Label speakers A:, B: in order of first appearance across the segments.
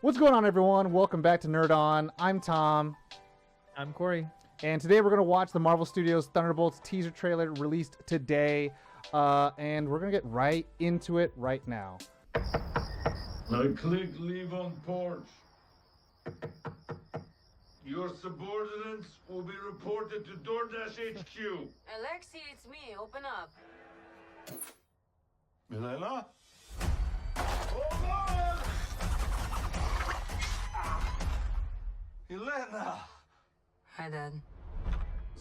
A: What's going on, everyone? Welcome back to Nerd On. I'm Tom.
B: I'm Corey.
A: And today we're going to watch the Marvel Studios Thunderbolts teaser trailer released today. And we're going to get right into it right now.
C: I click leave on porch. Your subordinates will be reported to DoorDash HQ.
D: Alexei, it's me. Open up.
C: Milena? Hold on! Elena!
D: Hi, Dad.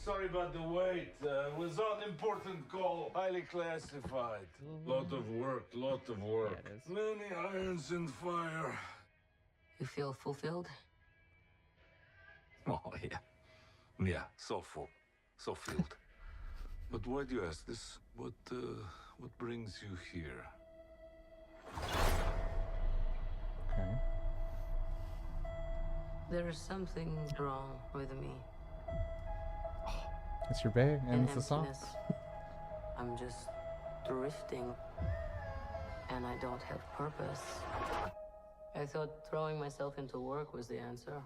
C: Sorry about the wait. Was on important call. Highly classified. Lot of work.
B: Yeah, it is.
C: Many irons in fire.
D: You feel fulfilled?
C: Oh, yeah. Yeah, so full. So filled. But why do you ask this? What brings you here?
A: Okay.
D: There is something wrong with me.
A: It's your bae, and
D: An
A: it's the song.
D: emptiness. I'm just drifting. And I don't have purpose. I thought throwing myself into work was the answer.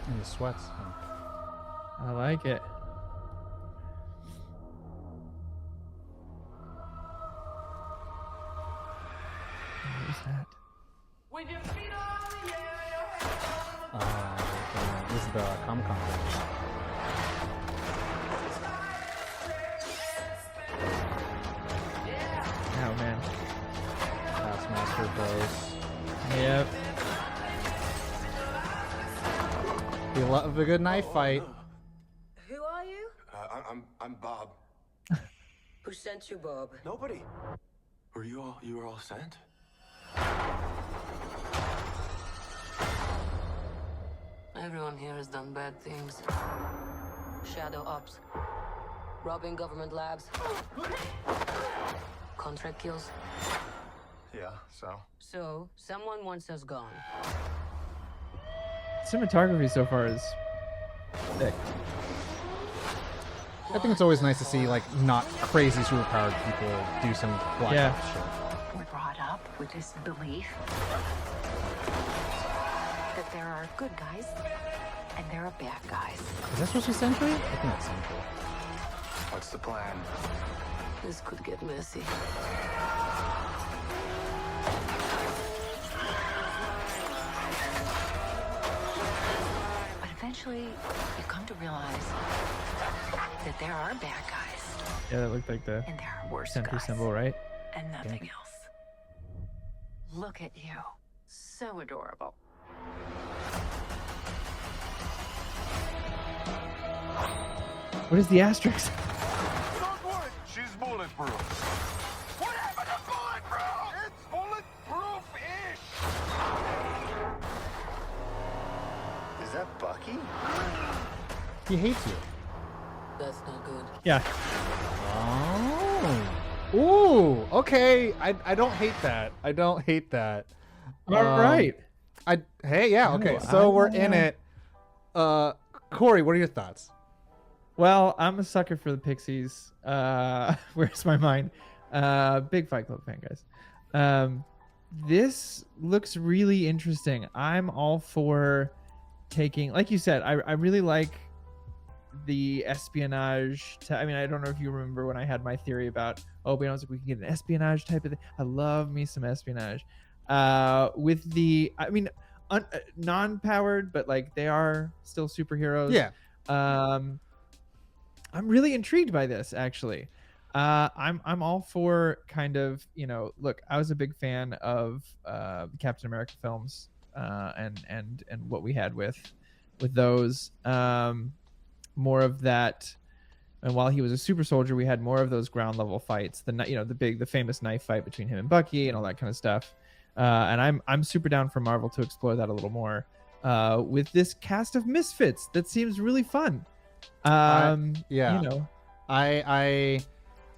A: And the sweats.
B: I like it. What is that?
A: This is the Comic-Con.
B: Oh man.
A: Taskmaster Bros.
B: Yep.
A: You love a good knife fight.
D: Who are you?
E: I'm Bob.
D: Who sent you, Bob?
E: Nobody. You were all sent?
D: Everyone here has done bad things. Shadow ops. Robbing government labs. Contract kills.
E: Yeah, so?
D: So, someone wants us gone.
B: Cinematography so far is thick.
A: I think it's always nice to see, like, not crazy superpowered people do some black
B: Yeah.
A: ops shit.
F: We're brought up with this belief that there are good guys and there are bad guys.
A: Is that supposed to be Sentry? I think it's Sentry.
E: What's the plan?
D: This could get messy.
F: But eventually, you come to realize that there are bad guys
B: Yeah, that looked like the
F: and there are worse
B: center
F: guys
B: symbol, right?
F: and nothing else. Look at you. So adorable.
B: What is the asterisk?
C: Don't worry, she's bulletproof. What happened to bulletproof? It's bulletproof-ish.
E: Is that Bucky?
A: He hates you.
D: That's not good.
B: Yeah.
A: Oh. Ooh, okay. I don't hate that. I don't hate that.
B: All right.
A: Hey, yeah, okay.
B: Ooh,
A: So we're
B: I
A: in it. Corey, what are your thoughts?
B: Well, I'm a sucker for the Pixies. Where's my mind? Big Fight Club fan, guys. This looks really interesting. I'm all for taking, like you said, I really like the espionage. I mean, I don't know if you remember when I had my theory about, oh, but I was like, we can get an espionage type of thing. I love me some espionage. With the, I mean, non-powered, but like they are still superheroes.
A: Yeah.
B: I'm really intrigued by this, actually. I'm all for kind of, look, I was a big fan of the Captain America films, and what we had with those. More of that, and while he was a super soldier, we had more of those ground level fights. The famous knife fight between him and Bucky and all that kind of stuff. And I'm super down for Marvel to explore that a little more with this cast of misfits. That seems really fun.
A: Yeah. I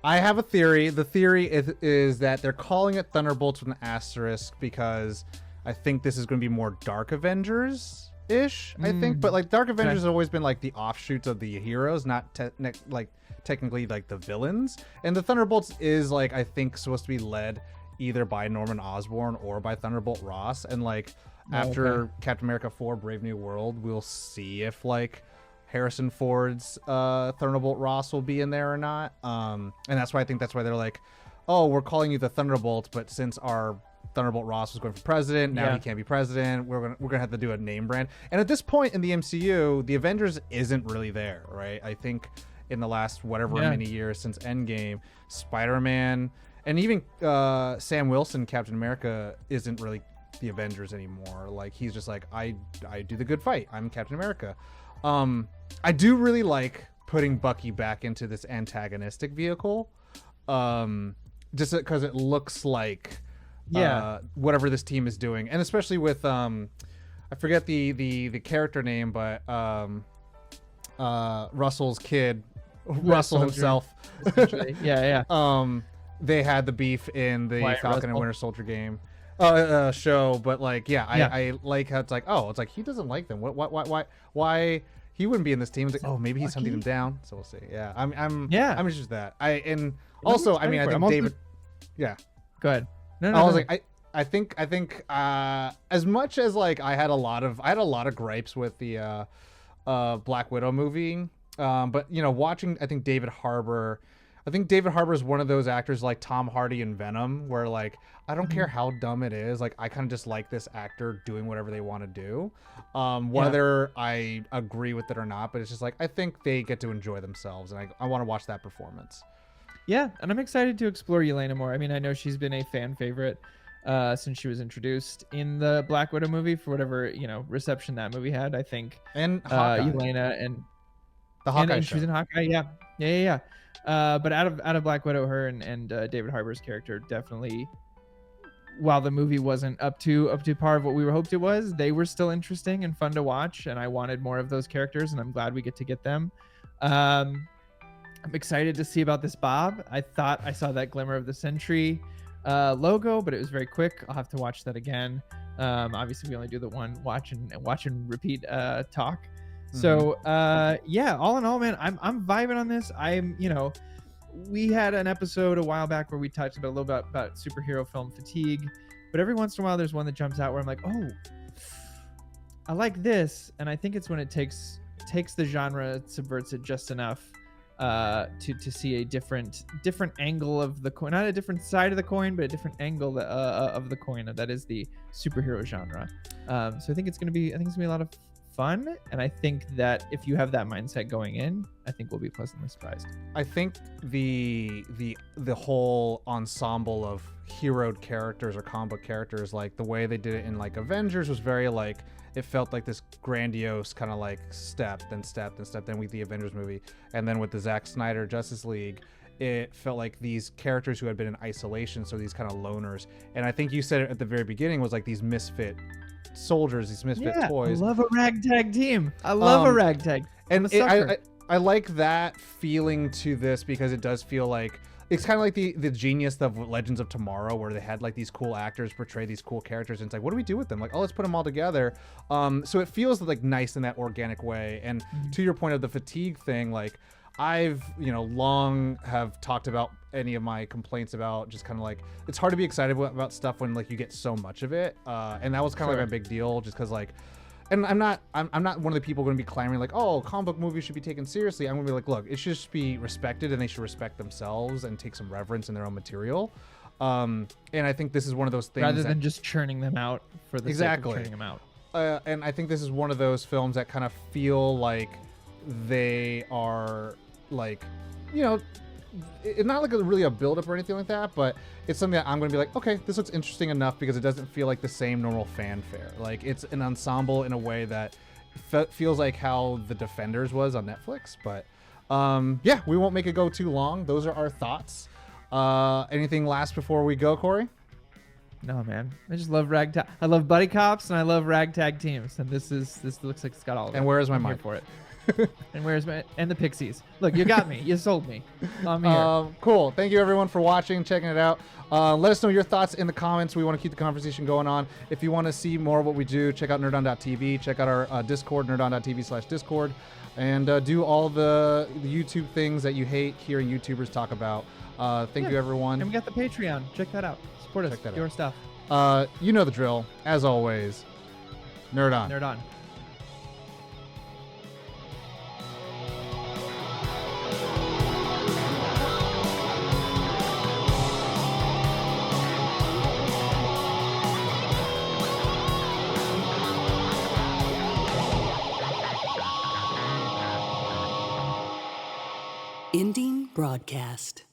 A: have a theory. The theory is that they're calling it Thunderbolts with an asterisk because I think this is going to be more Dark Avengers ish, I think. But like Dark Avengers has always been like the offshoots of the heroes, not like technically like the villains. And the Thunderbolts is like I think supposed to be led either by Norman Osborn or by Thunderbolt Ross. And like after Captain America 4: Brave New World, we'll see if like Harrison Ford's Thunderbolt Ross will be in there or not. And that's why I think that's why they're like, oh, we're calling you the Thunderbolts, but since our Thunderbolt Ross was going for president, now he can't be president. We're gonna have to do a name brand. And at this point in the MCU, the Avengers isn't really there, right? I think in the last many years since Endgame, Spider-Man and even Sam Wilson, Captain America, isn't really the Avengers anymore. Like he's just like I do the good fight. I'm Captain America. I do really like putting Bucky back into this antagonistic vehicle, just because it looks like whatever this team is doing, and especially with I forget the character name, but Russell's kid, Russell himself. They had the beef in the Falcon and Winter Soldier game. Show, but like I like how it's like he doesn't like them. Why he wouldn't be in this team? It's like, oh, maybe he's hunting them down. So we'll see. Yeah, I'm interested in that. I think David. Yeah,
B: go ahead.
A: I was like I think as much as like I had a lot of gripes with the Black Widow movie, but watching I think David Harbour is one of those actors like Tom Hardy in Venom, where like I don't care how dumb it is, like I kind of just like this actor doing whatever they want to do, whether I agree with it or not. But it's just like I think they get to enjoy themselves, and I want to watch that performance.
B: Yeah, and I'm excited to explore Yelena more. I mean, I know she's been a fan favorite since she was introduced in the Black Widow movie for whatever reception that movie had. I think
A: and Hawkeye.
B: Yelena and
A: the Hawkeye
B: and
A: show.
B: She was in Hawkeye. Yeah. But out of Black Widow, her and David Harbour's character definitely, while the movie wasn't up to par of what we were hoped it was, they were still interesting and fun to watch, and I wanted more of those characters, and I'm glad we get to get them. I'm excited to see about this Bob. I thought I saw that glimmer of the Sentry logo, but it was very quick. I'll have to watch that again. Obviously, we only do the one watch and repeat talk. So all in all, man, I'm vibing on this. We had an episode a while back where we talked a little bit about superhero film fatigue, but every once in a while there's one that jumps out where I'm like, oh, I like this, and I think it's when it takes the genre, subverts it just enough to see a different angle of the coin, not a different side of the coin, but a different angle of the coin that is the superhero genre. So I think it's gonna be a lot of fun, and I think that if you have that mindset going in, I think we'll be pleasantly surprised.
A: I think the whole ensemble of heroed characters or comic book characters, like the way they did it in like Avengers, was very like it felt like this grandiose kind of like step then with the Avengers movie, and then with the Zack Snyder Justice League, it felt like these characters who had been in isolation, so these kind of loners. And I think you said it at the very beginning, was like these misfit soldiers, these misfit toys.
B: I love a ragtag team. I love a ragtag.
A: And I like that feeling to this, because it does feel like it's kind of like the genius of Legends of Tomorrow, where they had like these cool actors portray these cool characters, and it's like, what do we do with them? Like, oh, let's put them all together. So it feels like nice in that organic way. And to your point of the fatigue thing, like I've long have talked about any of my complaints about just kind of like it's hard to be excited about stuff when like you get so much of it, and that was kind of like a big deal, just because like, and I'm not one of the people going to be clamoring like, oh, comic book movies should be taken seriously. I'm going to be like, look, it should just be respected, and they should respect themselves and take some reverence in their own material. And I think this is one of those things,
B: rather than just churning them out for the sake of churning them out.
A: And I think this is one of those films that kind of feel like they are like, it's not like really a build-up or anything like that, but it's something that I'm going to be like, okay, this looks interesting enough, because it doesn't feel like the same normal fanfare. Like it's an ensemble in a way that feels like how The Defenders was on Netflix. But we won't make it go too long. Those are our thoughts. Anything last before we go, Corey?
B: No, man. I just love ragtag. I love buddy cops, and I love ragtag teams, and this looks like it's got all of it.
A: And where is my
B: I'm
A: mic
B: here for it? And and the Pixies? Look, you got me. You sold me. I'm here.
A: Cool. Thank you everyone for watching, checking it out. Let us know your thoughts in the comments. We want to keep the conversation going on. If you want to see more of what we do, check out nerdon.tv. Check out our Discord, nerdon.tv/Discord. And do all the YouTube things that you hate hearing YouTubers talk about. Thank you, everyone.
B: And we got the Patreon. Check that out. Support us.
A: Check that
B: Your
A: out.
B: stuff.
A: You know the drill. As always, nerd on.
B: Nerd on.
G: Ending broadcast.